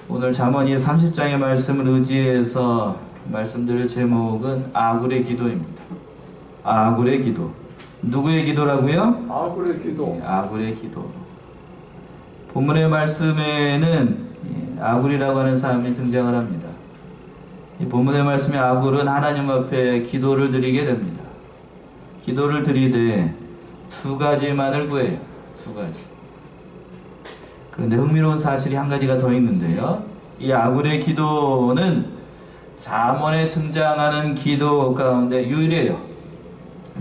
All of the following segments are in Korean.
오늘 잠언이 30장의 말씀을 의지해서 말씀드릴 제목은 아굴의 기도입니다. 아굴의 기도. 누구의 기도라고요? 아굴의 기도. 아굴의 기도. 본문의 말씀에는 아굴이라고 하는 사람이 등장을 합니다. 이 본문의 말씀에 아굴은 하나님 앞에 기도를 드리게 됩니다. 기도를 드리되 두 가지만을 구해요. 두 가지. 그런데 흥미로운 사실이 한 가지가 더 있는데요. 이 아굴의 기도는 잠언에 등장하는 기도 가운데 유일해요.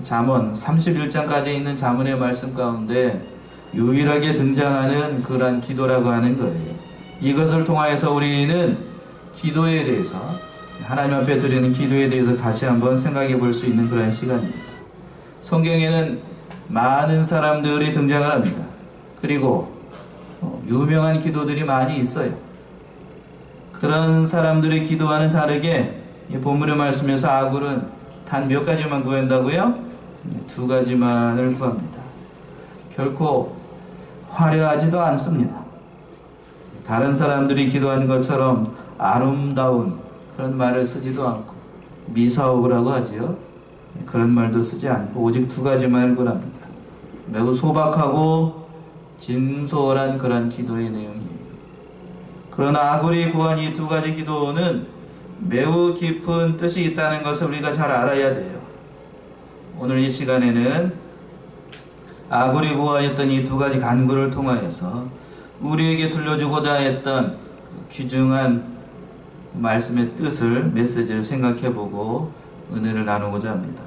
잠언 31장까지 있는 잠언의 말씀 가운데 유일하게 등장하는 그러한 기도라고 하는 거예요. 이것을 통하여서 우리는 기도에 대해서, 하나님 앞에 드리는 기도에 대해서 다시 한번 생각해 볼 수 있는 그런 시간입니다. 성경에는 많은 사람들이 등장을 합니다. 그리고 유명한 기도들이 많이 있어요. 그런 사람들의 기도와는 다르게 이 본문의 말씀에서 아굴은 단 몇 가지만 구한다고요? 두 가지만을 구합니다. 결코 화려하지도 않습니다. 다른 사람들이 기도하는 것처럼 아름다운 그런 말을 쓰지도 않고 미사오라고 하지요. 그런 말도 쓰지 않고 오직 두 가지만을 구합니다. 매우 소박하고 진솔한 그런 기도의 내용이에요. 그러나 아굴이 구한 이 두 가지 기도는 매우 깊은 뜻이 있다는 것을 우리가 잘 알아야 돼요. 오늘 이 시간에는 아굴이 구하였던 이 두 가지 간구를 통하여서 우리에게 들려주고자 했던 귀중한 말씀의 뜻을, 메시지를 생각해보고 은혜를 나누고자 합니다.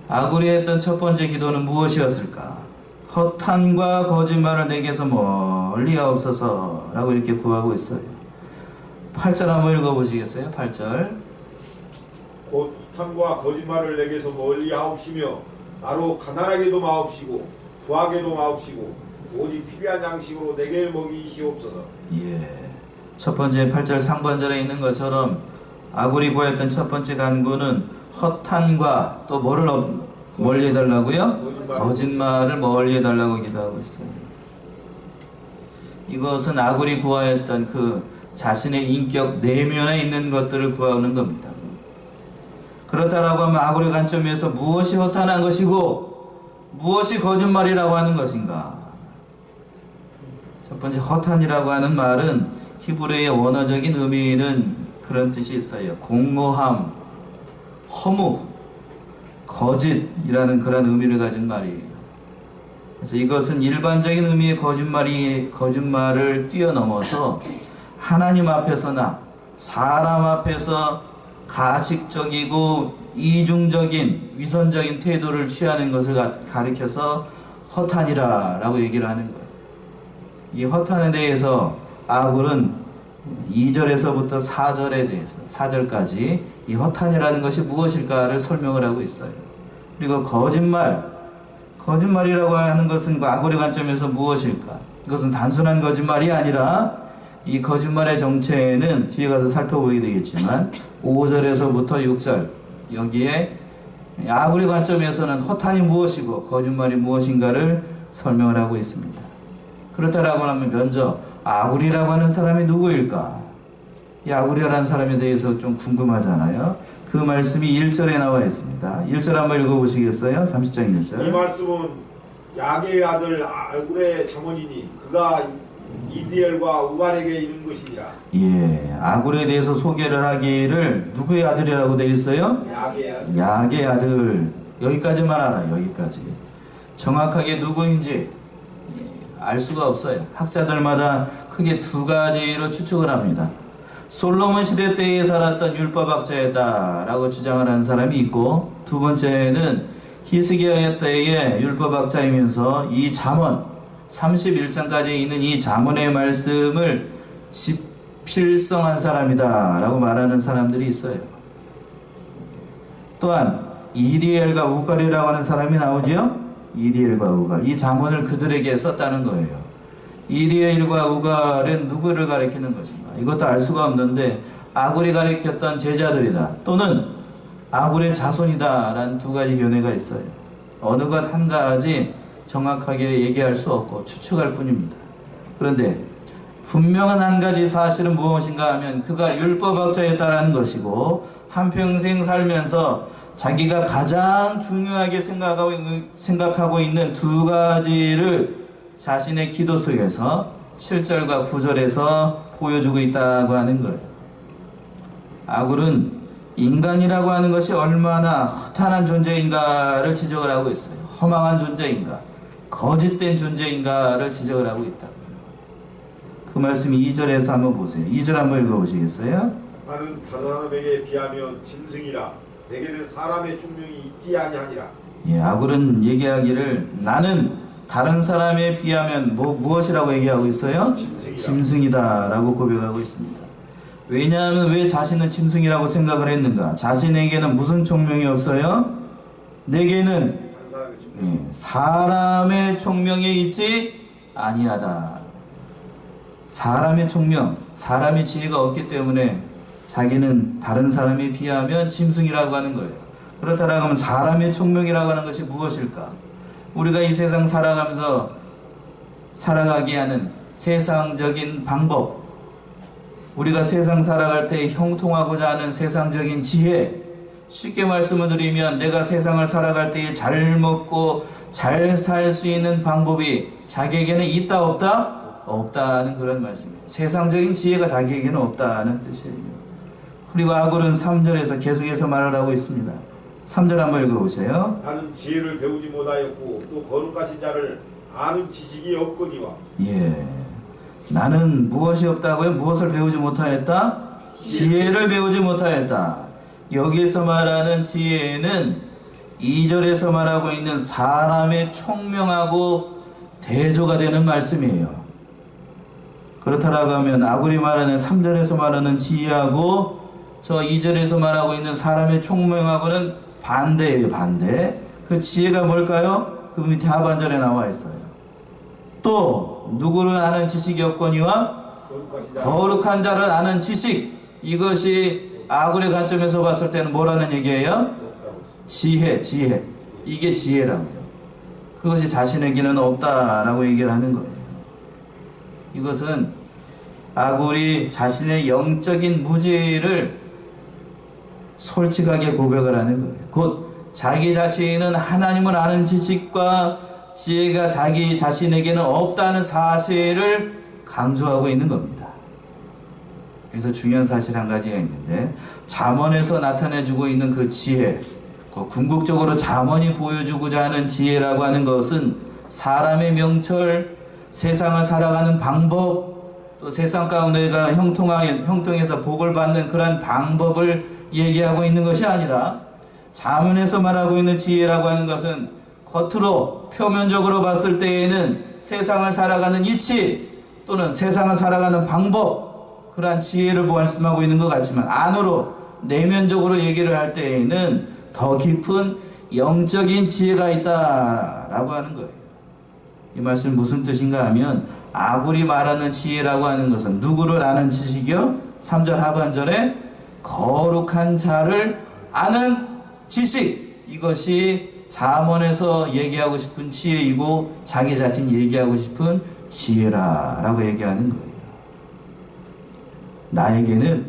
아굴이 했던 첫 번째 기도는 무엇이었을까? 허탄과 거짓말을 내게서 멀리 하옵소서 라고 이렇게 구하고 있어요. 8절 한번 읽어보시겠어요? 8절. 곧 허탄과 거짓말을 내게서 멀리 하옵시며 나로 가난하게도 마옵시고 부하게도 마옵시고 오직 필요한 양식으로 내게 먹이시옵소서. 예. 첫 번째 8절 상반절에 있는 것처럼 아굴이 구했던 첫 번째 간구는 허탄과 또 뭐를 멀리 해달라고요? 거짓말을 멀리 해달라고 기도하고 있어요. 이것은 아굴이 구하였던 그 자신의 인격 내면에 있는 것들을 구하는 겁니다. 그렇다라고 하면 아굴의 관점에서 무엇이 허탄한 것이고 무엇이 거짓말이라고 하는 것인가? 첫 번째 허탄이라고 하는 말은 히브리어의 원어적인 의미는 그런 뜻이 있어요. 공허함, 허무, 거짓이라는 그런 의미를 가진 말이에요. 그래서 이것은 일반적인 의미의 거짓말을 뛰어넘어서 하나님 앞에서나 사람 앞에서 가식적이고 이중적인 위선적인 태도를 취하는 것을 가리켜서 허탄이라고 얘기를 하는 거예요. 이 허탄에 대해서 아굴은 2절에서부터 4절에 대해서 4절까지 이 허탄이라는 것이 무엇일까를 설명을 하고 있어요. 그리고 거짓말이라고 하는 것은 아굴의 관점에서 무엇일까? 이것은 단순한 거짓말이 아니라 이 거짓말의 정체는 뒤에 가서 살펴보게 되겠지만 5절에서부터 6절 여기에 아굴의 관점에서는 허탄이 무엇이고 거짓말이 무엇인가를 설명을 하고 있습니다. 그렇다라고 하면 먼저 아굴이라고 하는 사람이 누구일까? 이 아굴이라는 사람에 대해서 좀 궁금하잖아요. 그 말씀이 1절에 나와 있습니다. 1절 한번 읽어보시겠어요? 30장 1절. 이 말씀은 야게의 아들 아굴의 잠언이니 그가 이디엘과 우갈에게 이른 것이니라. 예, 아굴에 대해서 소개를 하기를 누구의 아들이라고 되어 있어요? 야게의 아들. 야게의 아들. 여기까지만 알아요. 여기까지. 정확하게 누구인지 알 수가 없어요. 학자들마다 크게 두 가지로 추측을 합니다. 솔로몬 시대 때에 살았던 율법학자였다라고 주장을 하는 사람이 있고, 두 번째는 히스기야 때의 율법학자이면서 이 잠언 31장까지 있는 이 잠언의 말씀을 집필성한 사람이다 라고 말하는 사람들이 있어요. 또한 이디엘과 우갈이라고 하는 사람이 나오지요. 이디엘과 우갈, 이 잠언을 그들에게 썼다는 거예요. 이디엘과 우갈은 누구를 가리키는 것인가? 이것도 알 수가 없는데 아굴이 가리켰던 제자들이다 또는 아굴의 자손이다 라는 두 가지 견해가 있어요. 어느 것 한 가지 정확하게 얘기할 수 없고 추측할 뿐입니다. 그런데 분명한 한 가지 사실은 무엇인가 하면 그가 율법학자였다라는 것이고, 한평생 살면서 자기가 가장 중요하게 생각하고 있는 두 가지를 자신의 기도 속에서 7절과 9절에서 보여주고 있다고 하는 거예요. 아굴은 인간이라고 하는 것이 얼마나 허탄한 존재인가를 지적을 하고 있어요. 허망한 존재인가, 거짓된 존재인가를 지적을 하고 있다고요. 그 말씀이 2절에서 한번 보세요. 2절 한번 읽어보시겠어요? 나는 다른 사람에게 비하면 짐승이라 내게는 사람의 총명이 있지 아니하니라. 예, 아굴은 얘기하기를 나는 다른 사람에 비하면 무엇이라고 얘기하고 있어요? 짐승이다 라고 고백하고 있습니다. 왜냐하면 왜 자신은 짐승이라고 생각을 했는가? 자신에게는 무슨 총명이 없어요? 내게는 사람의 총명이 있지 아니하다. 사람의 총명, 사람의 지혜가 없기 때문에 자기는 다른 사람에 비하면 짐승이라고 하는 거예요. 그렇다라고 하면 사람의 총명이라고 하는 것이 무엇일까? 우리가 이 세상 살아가면서 살아가게 하는 세상적인 방법, 우리가 세상 살아갈 때 형통하고자 하는 세상적인 지혜, 쉽게 말씀을 드리면 내가 세상을 살아갈 때에 잘 먹고 잘 살 수 있는 방법이 자기에게는 있다 없다? 없다는 그런 말씀이에요. 세상적인 지혜가 자기에게는 없다는 뜻이에요. 그리고 아굴은 3절에서 계속해서 말을 하고 있습니다. 3절 한번 읽어보세요. 나는 지혜를 배우지 못하였고 또 거룩하신 자를 아는 지식이 없거니와. 예, 나는 무엇이 없다고요? 무엇을 배우지 못하였다? 지혜를 배우지 못하였다. 여기에서 말하는 지혜는 2절에서 말하고 있는 사람의 총명하고 대조가 되는 말씀이에요. 그렇다라고 하면 아굴이 말하는 3절에서 말하는 지혜하고 저 2절에서 말하고 있는 사람의 총명하고는 반대예요. 반대. 그 지혜가 뭘까요? 그 밑에 하반절에 나와 있어요. 또 누구를 아는 지식이 없거니와 거룩한 자를 아는 지식. 이것이 아굴의 관점에서 봤을 때는 뭐라는 얘기예요? 지혜. 이게 지혜라고요. 그것이 자신에게는 없다라고 얘기를 하는 거예요. 이것은 아굴이 자신의 영적인 무지를 솔직하게 고백을 하는 거예요. 곧 자기 자신은 하나님을 아는 지식과 지혜가 자기 자신에게는 없다는 사실을 강조하고 있는 겁니다. 그래서 중요한 사실 한 가지가 있는데, 잠언에서 나타내주고 있는 그 지혜, 궁극적으로 잠언이 보여주고자 하는 지혜라고 하는 것은 사람의 명철, 세상을 살아가는 방법, 또 세상 가운데가 형통해서 복을 받는 그런 방법을 얘기하고 있는 것이 아니라, 잠언에서 말하고 있는 지혜라고 하는 것은 겉으로 표면적으로 봤을 때에는 세상을 살아가는 이치 또는 세상을 살아가는 방법, 그러한 지혜를 말씀하고 있는 것 같지만 안으로 내면적으로 얘기를 할 때에는 더 깊은 영적인 지혜가 있다라고 하는 거예요. 이 말씀은 무슨 뜻인가 하면 아굴이 말하는 지혜라고 하는 것은 누구를 아는 지식이요? 3절 하반절에 거룩한 자를 아는 지식, 이것이 잠언에서 얘기하고 싶은 지혜이고 자기 자신이 얘기하고 싶은 지혜라라고 얘기하는 거예요. 나에게는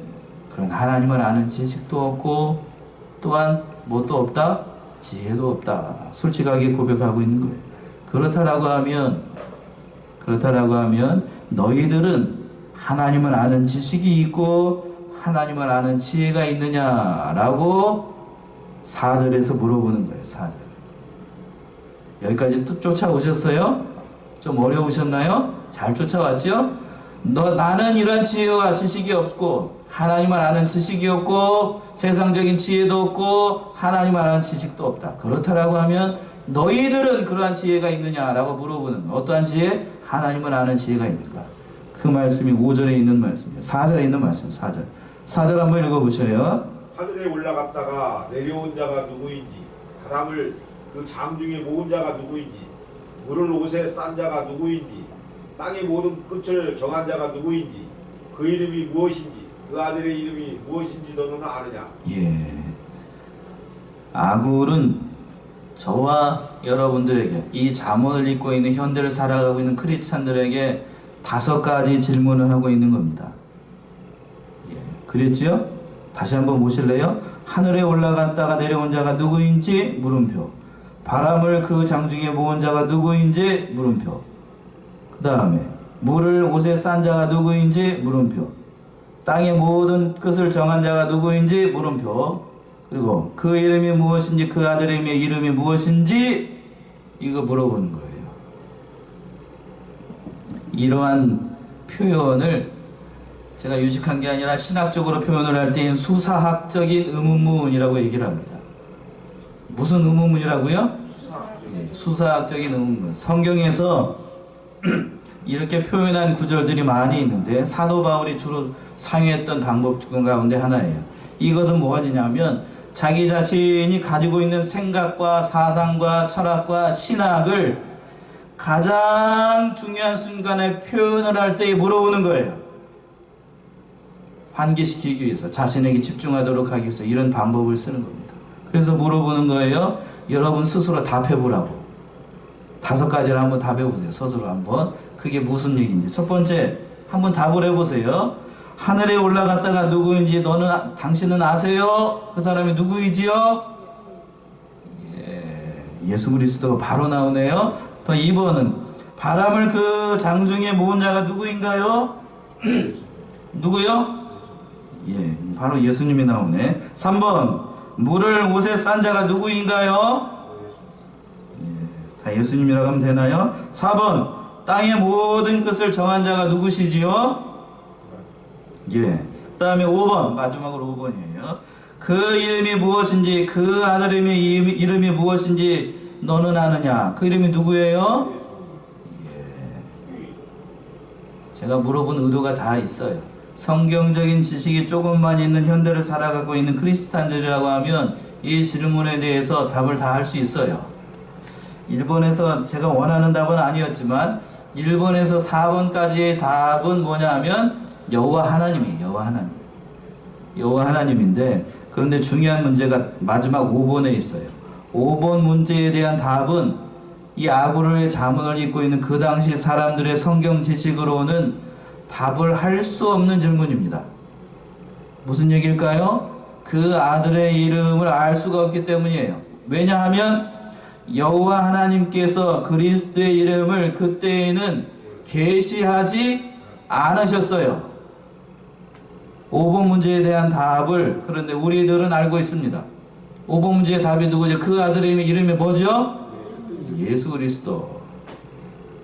그런 하나님을 아는 지식도 없고 또한 뭣도 없다? 지혜도 없다. 솔직하게 고백하고 있는 거예요. 그렇다라고 하면 너희들은 하나님을 아는 지식이 있고 하나님을 아는 지혜가 있느냐라고 4절에서 물어보는 거예요. 4절. 여기까지 쫓아오셨어요? 좀 어려우셨나요? 잘 쫓아왔죠? 나는 이런 지혜와 지식이 없고 하나님을 아는 지식이 없고 세상적인 지혜도 없고 하나님을 아는 지식도 없다. 그렇다라고 하면 너희들은 그러한 지혜가 있느냐라고 물어보는, 어떠한 지혜? 하나님을 아는 지혜가 있는가? 그 말씀이 5절에 있는 말씀이에요. 4절에 있는 말씀. 4절 한번 읽어보셔요. 하늘에 올라갔다가 내려온 자가 누구인지, 바람을 그 장중에 모은 자가 누구인지, 물을 옷에 싼 자가 누구인지, 땅의 모든 끝을 정한 자가 누구인지, 그 이름이 무엇인지, 그 아들의 이름이 무엇인지 너는 아느냐? 예. 아굴은 저와 여러분들에게, 이 잠언을 읽고 있는 현대를 살아가고 있는 크리스찬들에게 5가지 질문을 하고 있는 겁니다. 예, 그랬지요? 다시 한번 보실래요? 하늘에 올라갔다가 내려온 자가 누구인지 물음표. 바람을 그 장중에 모은 자가 누구인지 물음표. 그 다음에 물을 옷에 싼 자가 누구인지 물음표. 땅의 모든 끝을 정한 자가 누구인지 물음표. 그리고 그 이름이 무엇인지, 그 아들의 이름이 무엇인지 이거 물어보는 거예요. 이러한 표현을 제가 유식한 게 아니라 신학적으로 표현을 할 때는 수사학적인 의문문이라고 얘기를 합니다. 무슨 의문문이라고요? 수사학적인 의문문. 성경에서 이렇게 표현한 구절들이 많이 있는데 사도 바울이 주로 사용했던 방법 중 가운데 하나예요. 이것은 뭐냐면 자기 자신이 가지고 있는 생각과 사상과 철학과 신학을 가장 중요한 순간에 표현을 할 때 물어보는 거예요. 환기시키기 위해서, 자신에게 집중하도록 하기 위해서 이런 방법을 쓰는 겁니다. 그래서 물어보는 거예요. 여러분 스스로 답해보라고. 5가지를 한번 답해보세요. 스스로 한번. 그게 무슨 얘기인지. 첫 번째, 한번 답을 해보세요. 하늘에 올라갔다가 누구인지 당신은 아세요? 그 사람이 누구이지요? 예수 그리스도가 바로 나오네요. 더 2번은 바람을 그 장중에 모은 자가 누구인가요? 누구요? 예, 바로 예수님이 나오네. 3번 물을 옷에 싼 자가 누구인가요? 예, 다 예수님이라고 하면 되나요? 4번 땅의 모든 것을 정한 자가 누구시지요? 예. 그 다음에 5번, 마지막으로 5번이에요. 그 이름이 무엇인지, 그 아들의 이름이 무엇인지 너는 아느냐? 그 이름이 누구예요? 예. 제가 물어본 의도가 다 있어요. 성경적인 지식이 조금만 있는 현대를 살아가고 있는 크리스찬들이라고 하면 이 질문에 대해서 답을 다 할 수 있어요. 일본에서 제가 원하는 답은 아니었지만 일본에서 4번까지의 답은 뭐냐 하면 여호와 하나님이에요. 여호와 하나님인데, 그런데 중요한 문제가 마지막 5번에 있어요. 5번 문제에 대한 답은 이 아구르의 자문을 읽고 있는 그 당시 사람들의 성경 지식으로는 답을 할 수 없는 질문입니다. 무슨 얘기일까요? 그 아들의 이름을 알 수가 없기 때문이에요. 왜냐하면 여호와 하나님께서 그리스도의 이름을 그때에는 계시하지 않으셨어요. 5번 문제에 대한 답을 그런데 우리들은 알고 있습니다. 5번 문제의 답이 누구죠? 그 아들의 이름이 뭐죠? 예수 그리스도.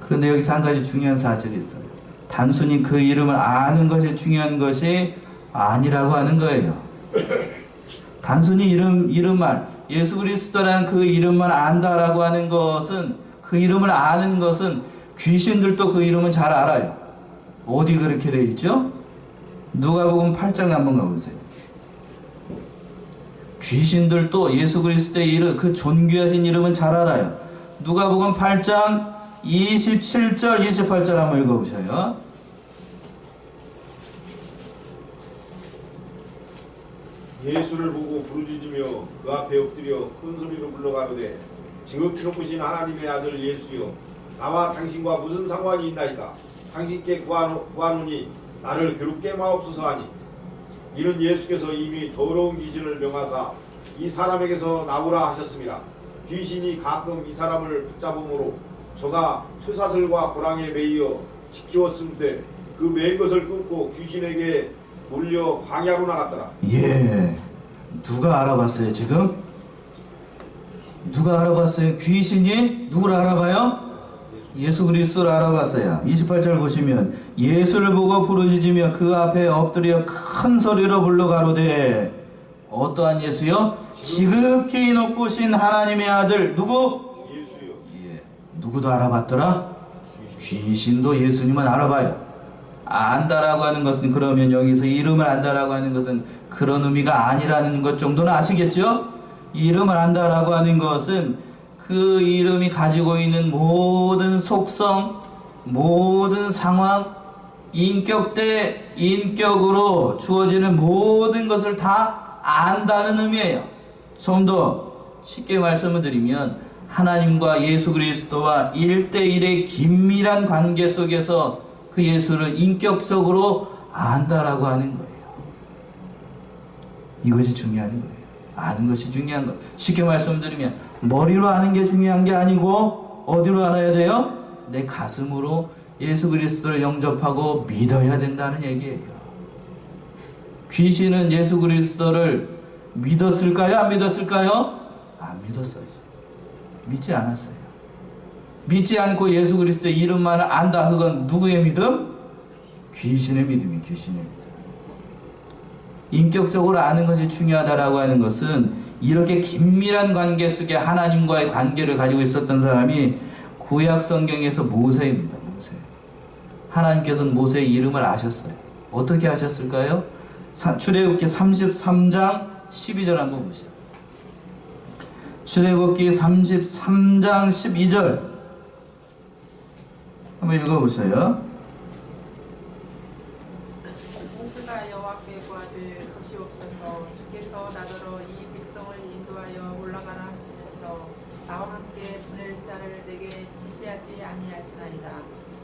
그런데 여기서 한 가지 중요한 사실이 있어요. 단순히 그 이름을 아는 것이 중요한 것이 아니라고 하는 거예요. 단순히 이름만, 예수 그리스도라는 그 이름만 안다라고 하는 것은, 그 이름을 아는 것은 귀신들도 그 이름은 잘 알아요. 어디 그렇게 되어 있죠? 누가복음 8장에 한번 가보세요. 귀신들도 예수 그리스도의 이름, 그 존귀하신 이름은 잘 알아요. 누가복음 8장 27절 28절 한번 읽어보셔요. 예수를 보고 부르짖으며 그 앞에 엎드려 큰 소리로 불러가로되 지극히 높으신 하나님의 아들 예수여, 나와 당신과 무슨 상관이 있나이까? 당신께 구하노니 나를 괴롭게 마옵소서 하니, 이는 예수께서 이미 더러운 귀신을 명하사 이 사람에게서 나오라 하셨습니다. 귀신이 가끔 이 사람을 붙잡음으로 저가 퇴사슬과 고랑에 매이어 지키었음때 그 매인 것을 끊고 귀신에게 몰려 광야로 나갔더라. 예, 누가 알아봤어요 지금? 누가 알아봤어요? 귀신이 누구를 알아봐요? 예수 그리스도를 알아봤어요. 28절 보시면 예수를 보고 부르짖으며 그 앞에 엎드려 큰 소리로 불러가로되, 어떠한 예수요? 지극히 높으신 하나님의 아들 누구? 예수요. 예, 누구도 알아봤더라? 귀신도 예수님은 알아봐요. 안다라고 하는 것은, 그러면 여기서 이름을 안다라고 하는 것은 그런 의미가 아니라는 것 정도는 아시겠죠? 이름을 안다라고 하는 것은 그 이름이 가지고 있는 모든 속성, 모든 상황, 인격 대 인격으로 주어지는 모든 것을 다 안다는 의미예요. 좀 더 쉽게 말씀을 드리면 하나님과 예수 그리스도와 1대1의 긴밀한 관계 속에서 그 예수를 인격적으로 안다라고 하는 거예요. 이것이 중요한 거예요. 아는 것이 중요한 거예요. 쉽게 말씀드리면 머리로 아는 게 중요한 게 아니고 어디로 알아야 돼요? 내 가슴으로 예수 그리스도를 영접하고 믿어야 된다는 얘기예요. 귀신은 예수 그리스도를 믿었을까요? 안 믿었을까요? 안 믿었어요. 믿지 않았어요. 믿지 않고 예수 그리스도의 이름만 안다. 그건 누구의 믿음? 귀신의 믿음이 귀신의 믿음. 인격적으로 아는 것이 중요하다라고 하는 것은 이렇게 긴밀한 관계 속에 하나님과의 관계를 가지고 있었던 사람이 구약 성경에서 모세입니다. 모세. 하나님께서는 모세의 이름을 아셨어요. 어떻게 아셨을까요? 출애굽기 33장 12절 한번 보시죠. 출애굽기 33장 12절 한번 읽어보세요. 모세가 여호와께 구하되 보시옵소서 주께서 나더러 이 백성을 인도하여 올라가라 하시면서 나와 함께 보낼 자를 내게 지시하지 아니하시나이다.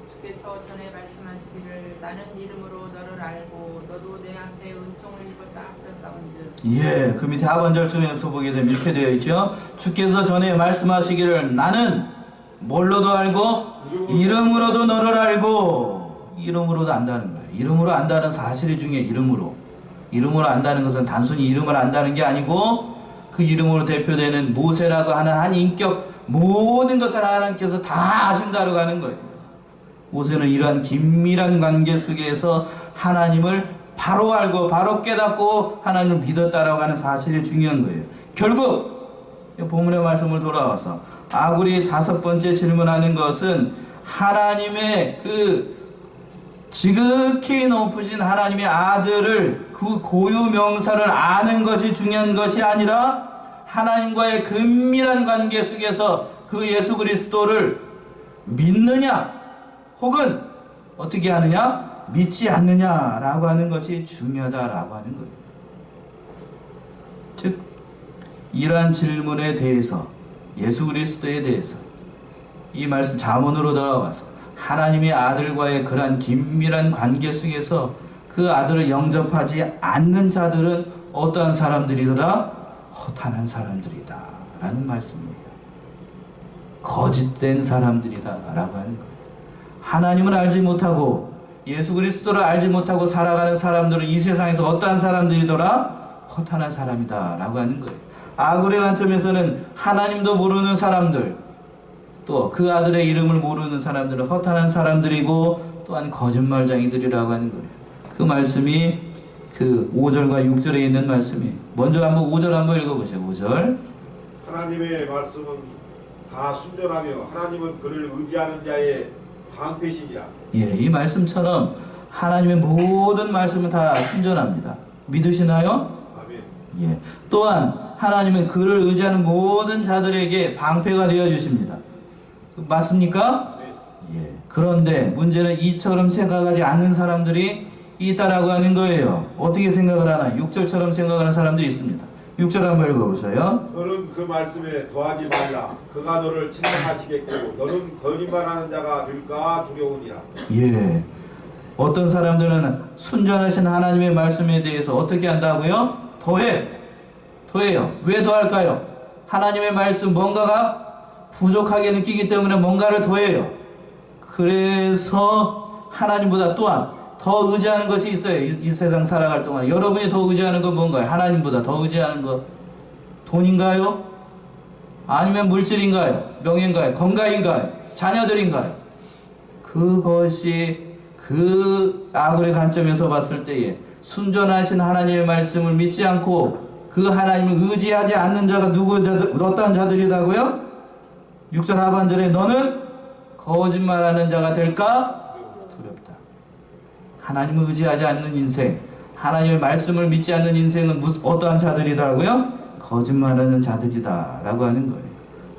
주께서 전에 말씀하시기를 나는 이름으로 너를 알고 너도 내 앞에 은총을 입었다 하셨사온즉. 예, 그 밑에 하반절쯤에서 보게 되면 이렇게 되어 있죠. 주께서 전에 말씀하시기를 나는 뭘로도 알고 이름으로도 너를 알고. 이름으로도 안다는 거예요. 이름으로 안다는 사실이 중요해요. 이름으로 안다는 것은 단순히 이름을 안다는 게 아니고 그 이름으로 대표되는 모세라고 하는 한 인격 모든 것을 하나님께서 다 아신다고 하는 거예요. 모세는 이러한 긴밀한 관계 속에서 하나님을 바로 알고 바로 깨닫고 하나님을 믿었다라고 하는 사실이 중요한 거예요. 결국 이 본문의 말씀을 돌아와서 아굴이 다섯 번째 질문하는 것은 하나님의 그 지극히 높으신 하나님의 아들을 그 고유 명사를 아는 것이 중요한 것이 아니라 하나님과의 긴밀한 관계 속에서 그 예수 그리스도를 믿느냐 혹은 어떻게 하느냐 믿지 않느냐라고 하는 것이 중요하다라고 하는 거예요. 즉 이러한 질문에 대해서 예수 그리스도에 대해서 이 말씀 자문으로 돌아와서 하나님의 아들과의 그러한 긴밀한 관계 속에서 그 아들을 영접하지 않는 자들은 어떠한 사람들이더라? 허탄한 사람들이다 라는 말씀이에요. 거짓된 사람들이다 라고 하는 거예요. 하나님을 알지 못하고 예수 그리스도를 알지 못하고 살아가는 사람들은 이 세상에서 어떠한 사람들이더라? 허탄한 사람이다 라고 하는 거예요. 아굴의 관점에서는 하나님도 모르는 사람들, 또 그 아들의 이름을 모르는 사람들은 허탄한 사람들이고 또한 거짓말쟁이들이라고 하는 거예요. 그 말씀이 그 5절과 6절에 있는 말씀이에요. 먼저 한번 5절 한번 읽어보세요. 5절. 하나님의 말씀은 다 순전하며 하나님은 그를 의지하는 자의 방패시니라. 예, 이 말씀처럼 하나님의 모든 말씀은 다 순전합니다. 믿으시나요? 아멘. 예. 또한 하나님은 그를 의지하는 모든 자들에게 방패가 되어 주십니다. 맞습니까? 네. 예. 그런데 문제는 이처럼 생각하지 않는 사람들이 있다라고 하는 거예요. 어떻게 생각을 하나? 6절처럼 생각하는 사람들이 있습니다. 6절 한번 읽어보세요. 너는 그 말씀에 더하지 말라. 그가 너를 책망하시겠고 너는 거짓말하는 자가 될까 두려우니라. 예. 어떤 사람들은 순전하신 하나님의 말씀에 대해서 어떻게 한다고요? 더해요. 왜 더할까요? 하나님의 말씀 뭔가가 부족하게 느끼기 때문에 뭔가를 더해요. 그래서 하나님보다 또한 더 의지하는 것이 있어요. 이 세상 살아갈 동안 여러분이 더 의지하는 건 뭔가요? 하나님보다 더 의지하는 것 돈인가요? 아니면 물질인가요? 명예인가요? 건강인가요? 자녀들인가요? 그것이 그 아굴의 관점에서 봤을 때에 순전하신 하나님의 말씀을 믿지 않고 그 하나님을 의지하지 않는 자가 어떠한 자들이라고요? 6절 하반절에 너는 거짓말하는 자가 될까? 두렵다. 하나님을 의지하지 않는 인생, 하나님의 말씀을 믿지 않는 인생은 어떠한 자들이라고요? 거짓말하는 자들이다 라고 하는 거예요.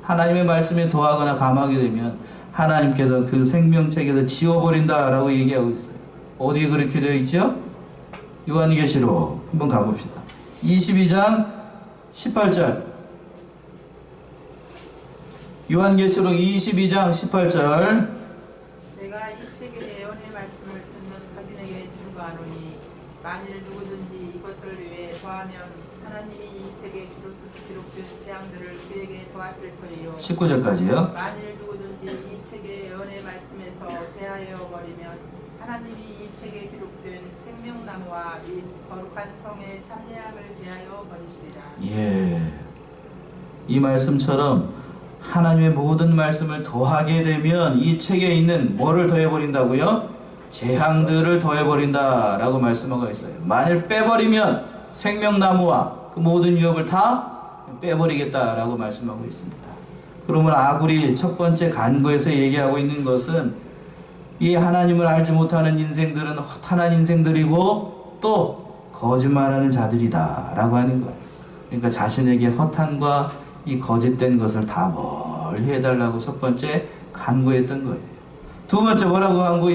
하나님의 말씀에 더하거나 감하게 되면 하나님께서 그 생명책에서 지워버린다 라고 얘기하고 있어요. 어디에 그렇게 되어 있죠? 요한계시록 한번 가봅시다. 22장 18절. 요한계시록 22장 18절. 내가 이 책에 예언의 말씀을 만일 누구든지 이것들을 위해 더하면 하나님이 이 책에 기록된 재앙들을 그에게 더하실 터이요 19절까지요. 만일 누구든지 이 책의 은혜 말씀에서 제하여 버리면 하나님이 이 책에 기록된 생명나무와 이 거룩한 성의 참여함을 제하여 버리시리라. 예. 이 말씀처럼 하나님의 모든 말씀을 더하게 되면 이 책에 있는 뭐를 더해버린다고요? 재앙들을 더해버린다라고 말씀하고 있어요. 만일 빼버리면 생명나무와 그 모든 유업을 다 빼버리겠다라고 말씀하고 있습니다. 그러면 아굴이 첫 번째 간구에서 얘기하고 있는 것은 이 하나님을 알지 못하는 인생들은 허탄한 인생들이고 또 거짓말하는 자들이다 라고 하는 거예요. 그러니까 자신에게 허탄과 이 거짓된 것을 다 멀리 해달라고 첫 번째 간구했던 거예요. 두 번째 뭐라고 간구하고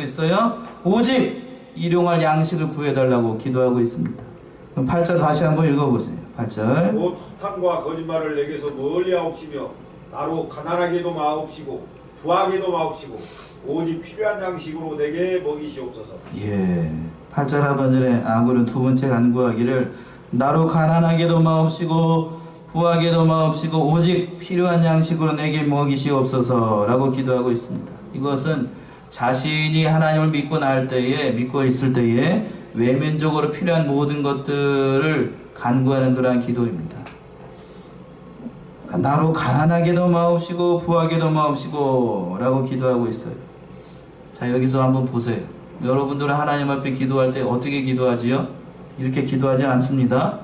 있어요? 오직 일용할 양식을 구해달라고 기도하고 있습니다. 그럼 8절 다시 한번 읽어보세요. 8절. 곧 허탄과 거짓말을 내게서 멀리 하옵시며 나로 가난하게도 마옵시고 부하게도 마옵시고 오직 필요한 양식으로 내게 먹이시옵소서. 예. 8절 하반절에 아굴은 두 번째 간구하기를 나로 가난하게도 마옵시고 부하게도 마옵시고 오직 필요한 양식으로 내게 먹이시옵소서 라고 기도하고 있습니다. 이것은 자신이 하나님을 믿고 있을 때에 외면적으로 필요한 모든 것들을 간구하는 그러한 기도입니다. 나로 가난하게도 마옵시고 부하게도 마옵시고 라고 기도하고 있어요. 자, 여기서 한번 보세요. 여러분들은 하나님 앞에 기도할 때 어떻게 기도하지요? 이렇게 기도하지 않습니다.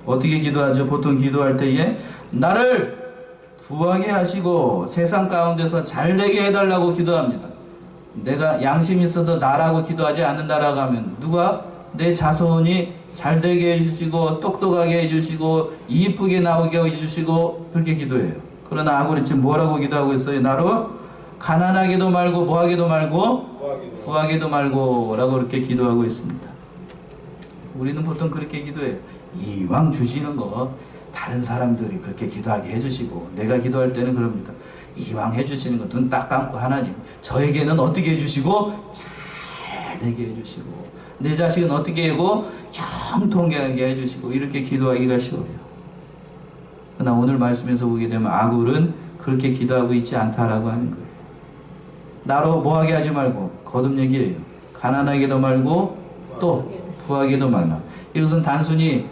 어떻게 기도하죠? 보통 기도할 때에 나를 부하게 하시고 세상 가운데서 잘되게 해달라고 기도합니다. 내가 양심이 있어서 나라고 기도하지 않는다라고 하면 누가? 내 자손이 잘되게 해주시고 똑똑하게 해주시고 이쁘게 나오게 해주시고 그렇게 기도해요. 그러나 아굴이 지금 뭐라고 기도하고 있어요? 나로 가난하게도 말고 뭐하게도 말고 부하게도 말고 라고 그렇게 기도하고 있습니다. 우리는 보통 그렇게 기도해요. 이왕 주시는 거 다른 사람들이 그렇게 기도하게 해주시고 내가 기도할 때는 그럽니다. 이왕 해주시는 거 눈 딱 감고 하나님 저에게는 어떻게 해주시고 잘 되게 해주시고 내 자식은 어떻게 하고 형통하게 해주시고 이렇게 기도하기가 쉬워요. 그러나 오늘 말씀에서 보게 되면 아굴은 그렇게 기도하고 있지 않다라고 하는 거예요. 나로 뭐하게 하지 말고 거듭 얘기해요. 가난하게도 말고 또 부하게도 말라. 이것은 단순히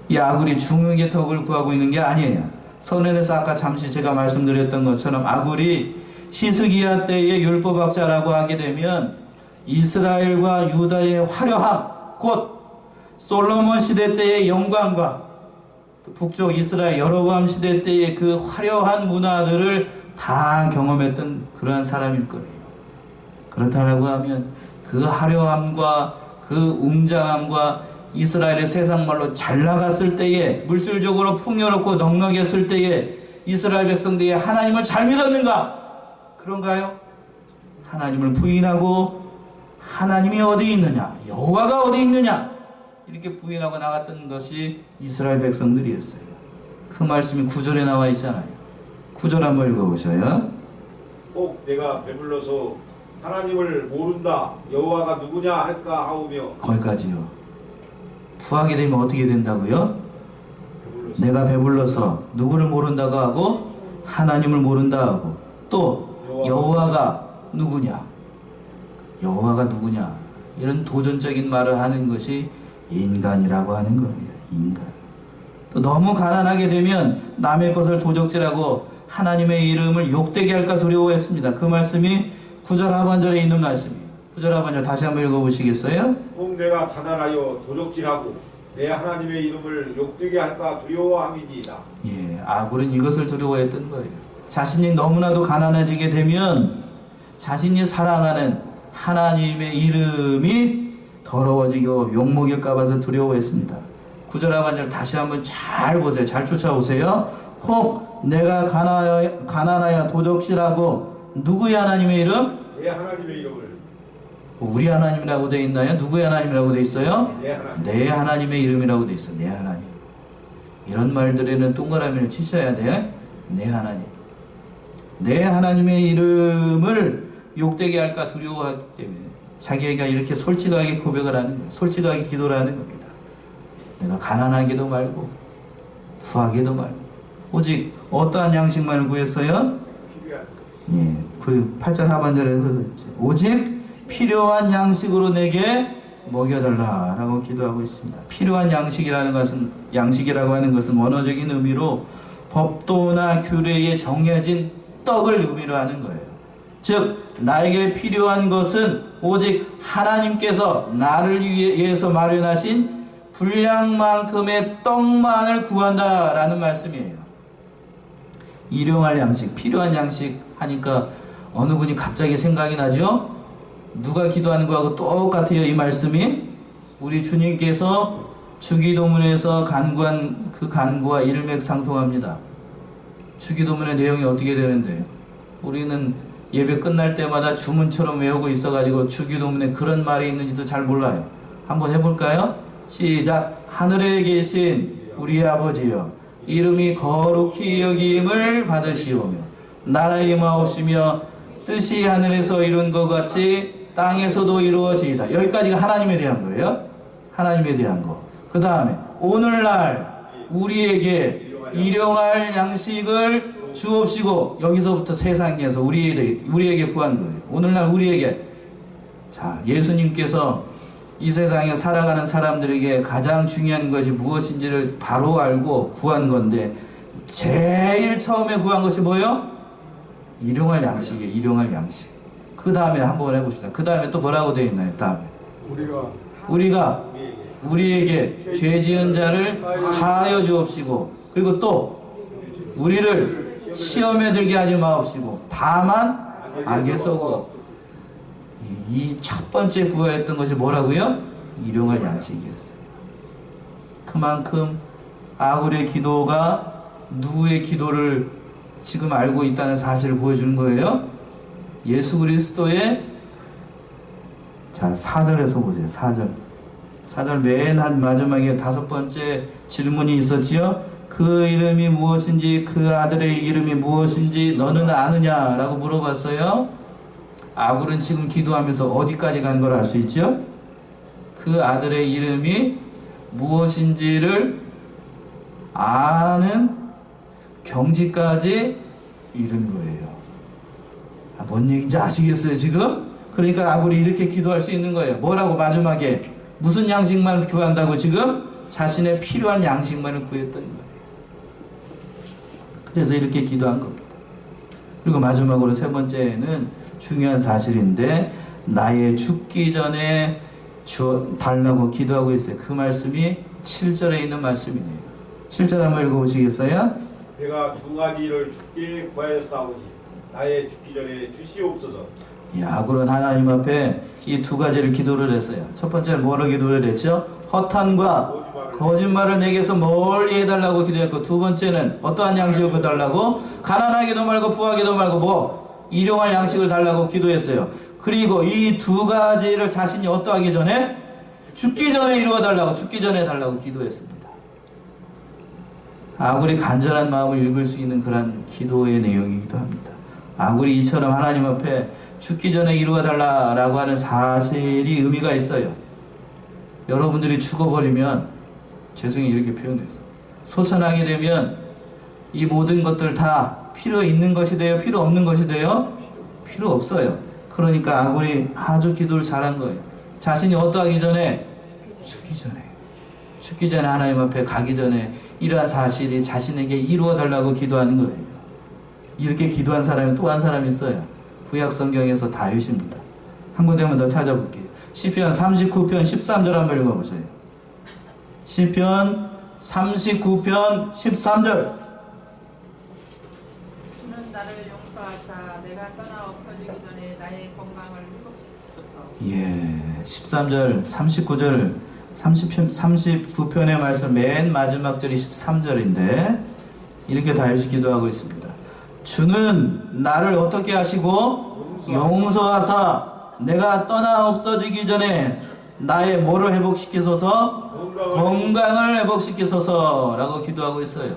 이 아굴이 중흥의 덕을 구하고 있는 게 아니에요. 선언에서 아까 잠시 제가 말씀드렸던 것처럼 아굴이 히스기야 때의 율법학자라고 하게 되면 이스라엘과 유다의 화려함 곧 솔로몬 시대 때의 영광과 북쪽 이스라엘 여로보암 시대 때의 그 화려한 문화들을 다 경험했던 그러한 사람일 거예요. 그렇다라고 하면 그 화려함과 그 웅장함과 이스라엘의 세상말로 잘 나갔을 때에 물질적으로 풍요롭고 넉넉했을 때에 이스라엘 백성들이 하나님을 잘 믿었는가? 그런가요? 하나님을 부인하고 하나님이 어디 있느냐? 여호와가 어디 있느냐? 이렇게 부인하고 나갔던 것이 이스라엘 백성들이었어요. 그 말씀이 9절에 나와 있잖아요. 9절 한번 읽어보셔요. 꼭 내가 배불러서 하나님을 모른다 여호와가 누구냐 할까 하오며 거기까지요. 부하게 되면 어떻게 된다고요? 배불러서. 내가 배불러서 누구를 모른다고 하고 하나님을 모른다 하고 또 여호와가 누구냐? 여호와가 누구냐? 이런 도전적인 말을 하는 것이 인간이라고 하는 거예요. 인간. 또 너무 가난하게 되면 남의 것을 도적질하고 하나님의 이름을 욕되게 할까 두려워했습니다. 그 말씀이 9절 하반절에 있는 말씀이에요. 9절 하반절 다시 한번 읽어보시겠어요? 꼭 내가 가난하여 도적질하고 내 하나님의 이름을 욕되게 할까 두려워함이니이다. 예, 아굴은 이것을 두려워했던 거예요. 자신이 너무나도 가난해지게 되면 자신이 사랑하는 하나님의 이름이 더러워지고 욕먹일까 봐서 두려워했습니다. 9절 하반절 다시 한번 잘 보세요. 잘 쫓아오세요. 혹 내가 가난하여 도적질하고 누구의 하나님의 이름? 내 하나님의 이름을 우리 하나님이라고 되어 있나요? 누구의 하나님이라고 되어 있어요? 내 하나님. 내 하나님의 이름이라고 되어 있어. 내 하나님. 이런 말들에는 동그라미를 치셔야 돼. 내 하나님. 내 하나님의 이름을 욕되게 할까 두려워하기 때문에 자기가 이렇게 솔직하게 고백을 하는 거예요. 솔직하게 기도를 하는 겁니다. 내가 가난하기도 말고 부하기도 말고 오직 어떠한 양식만을 구했어요? 필요한 예, 그 8절 하반절에서 오직 필요한 양식으로 내게 먹여달라라고 기도하고 있습니다. 필요한 양식이라고 하는 것은 원어적인 의미로 법도나 규례에 정해진 떡을 의미로 하는 거예요. 즉 나에게 필요한 것은 오직 하나님께서 나를 위해서 마련하신 분량만큼의 떡만을 구한다라는 말씀이에요. 일용할 양식, 필요한 양식 하니까 어느 분이 갑자기 생각이 나죠? 누가 기도하는 거하고 똑같아요. 이 말씀이 우리 주님께서 주기도문에서 간구한 그 간구와 일맥상통합니다. 주기도문의 내용이 어떻게 되는데요? 우리는 예배 끝날 때마다 주문처럼 외우고 있어가지고 주기도문에 그런 말이 있는지도 잘 몰라요. 한번 해볼까요? 시작. 하늘에 계신 우리 아버지여, 이름이 거룩히 여김을 받으시오며 나라의 마옵시며 뜻이 하늘에서 이룬 것 같이 땅에서도 이루어지이다. 여기까지가 하나님에 대한 거예요. 하나님에 대한 거. 그 다음에 오늘날 우리에게 일용할 양식을 주옵시고, 여기서부터 세상에서 우리에게 구한 거예요. 오늘날 우리에게. 자, 예수님께서 이 세상에 살아가는 사람들에게 가장 중요한 것이 무엇인지를 바로 알고 구한 건데, 제일 처음에 구한 것이 뭐예요? 일용할 양식이에요. 일용할 양식. 그 다음에 한번 해봅시다. 그 다음에 또 뭐라고 되어 있나요? 다음에 우리가 우리에게 죄 지은 자를 사하여 주옵시고, 그리고 또 우리를 시험에 들게 하지 마옵시고 다만 악에서 구하옵소서. 이 첫 번째 구하였던 것이 뭐라고요? 일용할 양식이었어요. 그만큼 아굴의 기도가 누구의 기도를 지금 알고 있다는 사실을 보여주는 거예요. 예수 그리스도의, 자 4절에서 보세요. 4절 맨 한 마지막에 5번째 질문이 있었지요. 그 이름이 무엇인지, 그 아들의 이름이 무엇인지 너는 아느냐? 라고 물어봤어요. 아굴은 지금 기도하면서 어디까지 간 걸 알 수 있죠? 그 아들의 이름이 무엇인지를 아는 경지까지 이른 거예요. 뭔 얘기인지 아시겠어요 지금? 그러니까 아굴이 이렇게 기도할 수 있는 거예요. 뭐라고 마지막에 무슨 양식만 구한다고? 지금 자신의 필요한 양식만을 구했던 거예요. 그래서 이렇게 기도한 겁니다. 그리고 마지막으로 세 번째는 중요한 사실인데, 나의 죽기 전에 달라고 기도하고 있어요. 그 말씀이 7절에 있는 말씀이네요. 7절 한번 읽어보시겠어요? 내가 두 가지를 주께 구하였사오니 나의 죽기 전에 주시옵소서. 아굴은 하나님 앞에 이 두 가지를 기도를 했어요. 첫 번째는 뭐로 기도를 했죠? 허탄과 거짓말을 내게서 멀리 해달라고 기도했고, 두 번째는 어떠한 양식을 달라고? 가난하기도 말고 부하기도 말고 일용할 양식을 달라고 기도했어요. 그리고 이 두 가지를 자신이 어떠하기 전에? 죽기 전에 이루어 달라고, 죽기 전에 달라고 기도했습니다. 아굴이 간절한 마음을 읽을 수 있는 그런 기도의 내용이기도 합니다. 아굴이 이처럼 하나님 앞에 죽기 전에 이루어 달라라고 하는 사실이 의미가 있어요. 여러분들이 죽어버리면, 죄송해요 이렇게 표현해서, 소천하게 되면 이 모든 것들 다 필요 있는 것이 돼요? 필요 없는 것이 돼요? 필요 없어요. 그러니까 아굴이 아주 기도를 잘한 거예요. 자신이 어떠하기 전에? 죽기 전에 하나님 앞에 가기 전에 이러한 사실이 자신에게 이루어 달라고 기도하는 거예요. 이렇게 기도한 사람이 또 한 사람이 있어요. 구약 성경에서 다윗입니다. 한 군데만 더 찾아볼게요. 시편 39편 13절 한번 읽어보세요. 시편 39편 13절. 주는 나를 용서하사 내가 떠나 없어지기 전에 나의 건강을 회복시키소서. 예, 13절, 39절, 39편의 말씀 맨 마지막 절이 13절인데 이렇게 다윗이 기도하고 있습니다. 주는 나를 어떻게 하시고? 용서하사 내가 떠나 없어지기 전에 나의 뭐를 회복시키소서? 건강을 회복시키소서 라고 기도하고 있어요.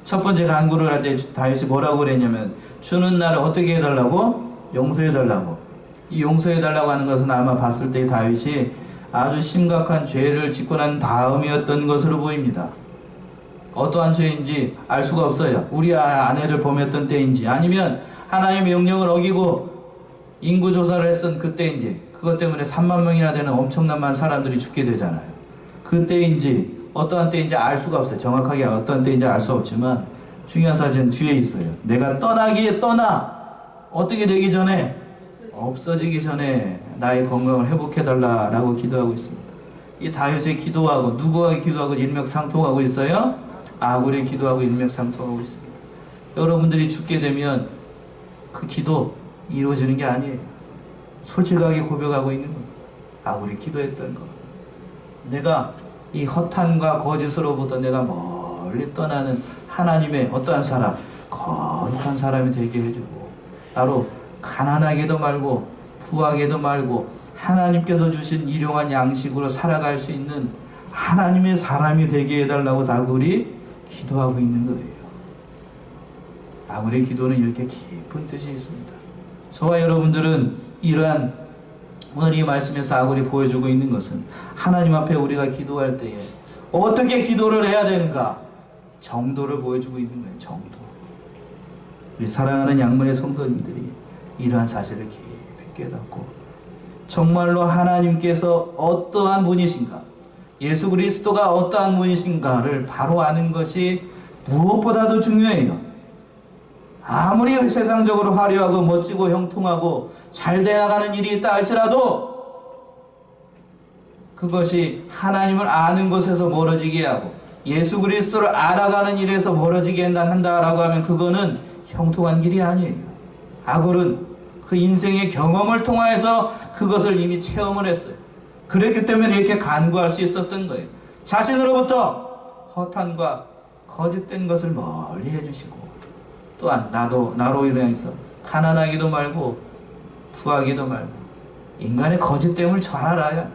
첫 번째 간구를 할 때 다윗이 뭐라고 그랬냐면, 주는 나를 어떻게 해달라고? 용서해달라고. 이 용서해달라고 하는 것은 아마 봤을 때 다윗이 아주 심각한 죄를 짓고 난 다음이었던 것으로 보입니다. 어떠한 죄인지 알 수가 없어요. 우리 아내를 범했던 때인지 아니면 하나님의 명령을 어기고 인구조사를 했던 그때인지, 그것 때문에 3만 명이나 되는 엄청난 많은 사람들이 죽게 되잖아요. 그때인지 어떠한 때인지 알 수가 없어요. 정확하게 어떠한 때인지 알 수 없지만 중요한 사실은 뒤에 있어요. 내가 어떻게 되기 전에, 없어지기 전에 나의 건강을 회복해달라라고 기도하고 있습니다. 이 다윗의 기도하고 누구와 기도하고 일맥상통하고 있어요? 아굴의 기도하고 일맥상통하고 있습니다. 여러분들이 죽게 되면 그 기도 이루어지는 게 아니에요. 솔직하게 고백하고 있는 겁니다. 아굴이 기도했던 것. 내가 이 허탄과 거짓으로부터 내가 멀리 떠나는 하나님의 어떠한 사람, 거룩한 사람이 되게 해주고, 나로 가난하게도 말고 부하게도 말고 하나님께서 주신 일용한 양식으로 살아갈 수 있는 하나님의 사람이 되게 해달라고 아굴이 기도하고 있는 거예요. 아굴의 기도는 이렇게 깊은 뜻이 있습니다. 저와 여러분들은 이러한 오늘 이 말씀에서 아굴이 보여주고 있는 것은 하나님 앞에 우리가 기도할 때에 어떻게 기도를 해야 되는가, 정도를 보여주고 있는 거예요. 정도. 우리 사랑하는 양문의 성도님들이 이러한 사실을 깊이 깨닫고 정말로 하나님께서 어떠한 분이신가, 예수 그리스도가 어떠한 분이신가를 바로 아는 것이 무엇보다도 중요해요. 아무리 세상적으로 화려하고 멋지고 형통하고 잘 돼나가는 일이 있다 할지라도 그것이 하나님을 아는 것에서 멀어지게 하고 예수 그리스도를 알아가는 일에서 멀어지게 한다라고 하면 그거는 형통한 길이 아니에요. 아굴은 그 인생의 경험을 통하여서 그것을 이미 체험을 했어요. 그랬기 때문에 이렇게 간구할 수 있었던 거예요. 자신으로부터 허탄과 거짓된 것을 멀리 해주시고, 또한 나로 인해서 가난하기도 말고 부하기도 말고 인간의 거짓됨을 잘 알아야,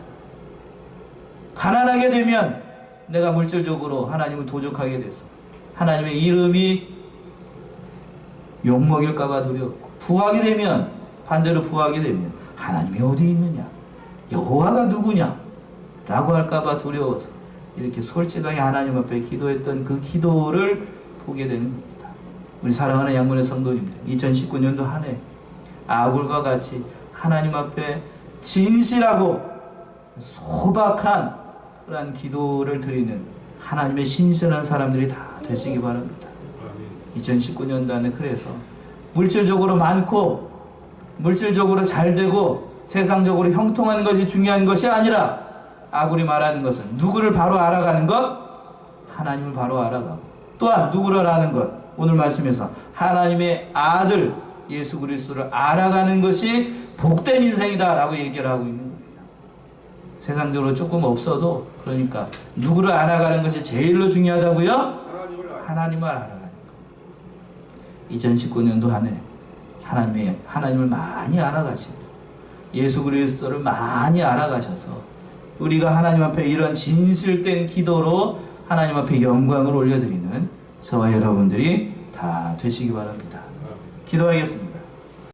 가난하게 되면 내가 물질적으로 하나님을 도적하게 돼서 하나님의 이름이 욕먹일까봐 두려웠고, 부하게 되면 반대로 부하게 되면 하나님이 어디 있느냐, 여호와가 누구냐 라고 할까봐 두려워서 이렇게 솔직하게 하나님 앞에 기도했던 그 기도를 보게 되는 겁니다. 우리 사랑하는 양문의 성도님들, 2019년도 한 해 아굴과 같이 하나님 앞에 진실하고 소박한 그러한 기도를 드리는 하나님의 신실한 사람들이 다 되시기 바랍니다. 2019년도 안에 그래서 물질적으로 많고 물질적으로 잘 되고 세상적으로 형통한 것이 중요한 것이 아니라 아굴이 말하는 것은 누구를 바로 알아가는 것, 하나님을 바로 알아가고, 또한 누구를 아는 것, 오늘 말씀에서 하나님의 아들 예수 그리스도를 알아가는 것이 복된 인생이다 라고 얘기를 하고 있는 거예요. 세상적으로 조금 없어도, 그러니까 누구를 알아가는 것이 제일로 중요하다고요? 하나님을 알아가는 것. 2019년도 한 해 하나님을 많이 알아가시고 예수 그리스도를 많이 알아가셔서 우리가 하나님 앞에 이런 진실된 기도로 하나님 앞에 영광을 올려드리는 저와 여러분들이 다 되시기 바랍니다. 기도하겠습니다.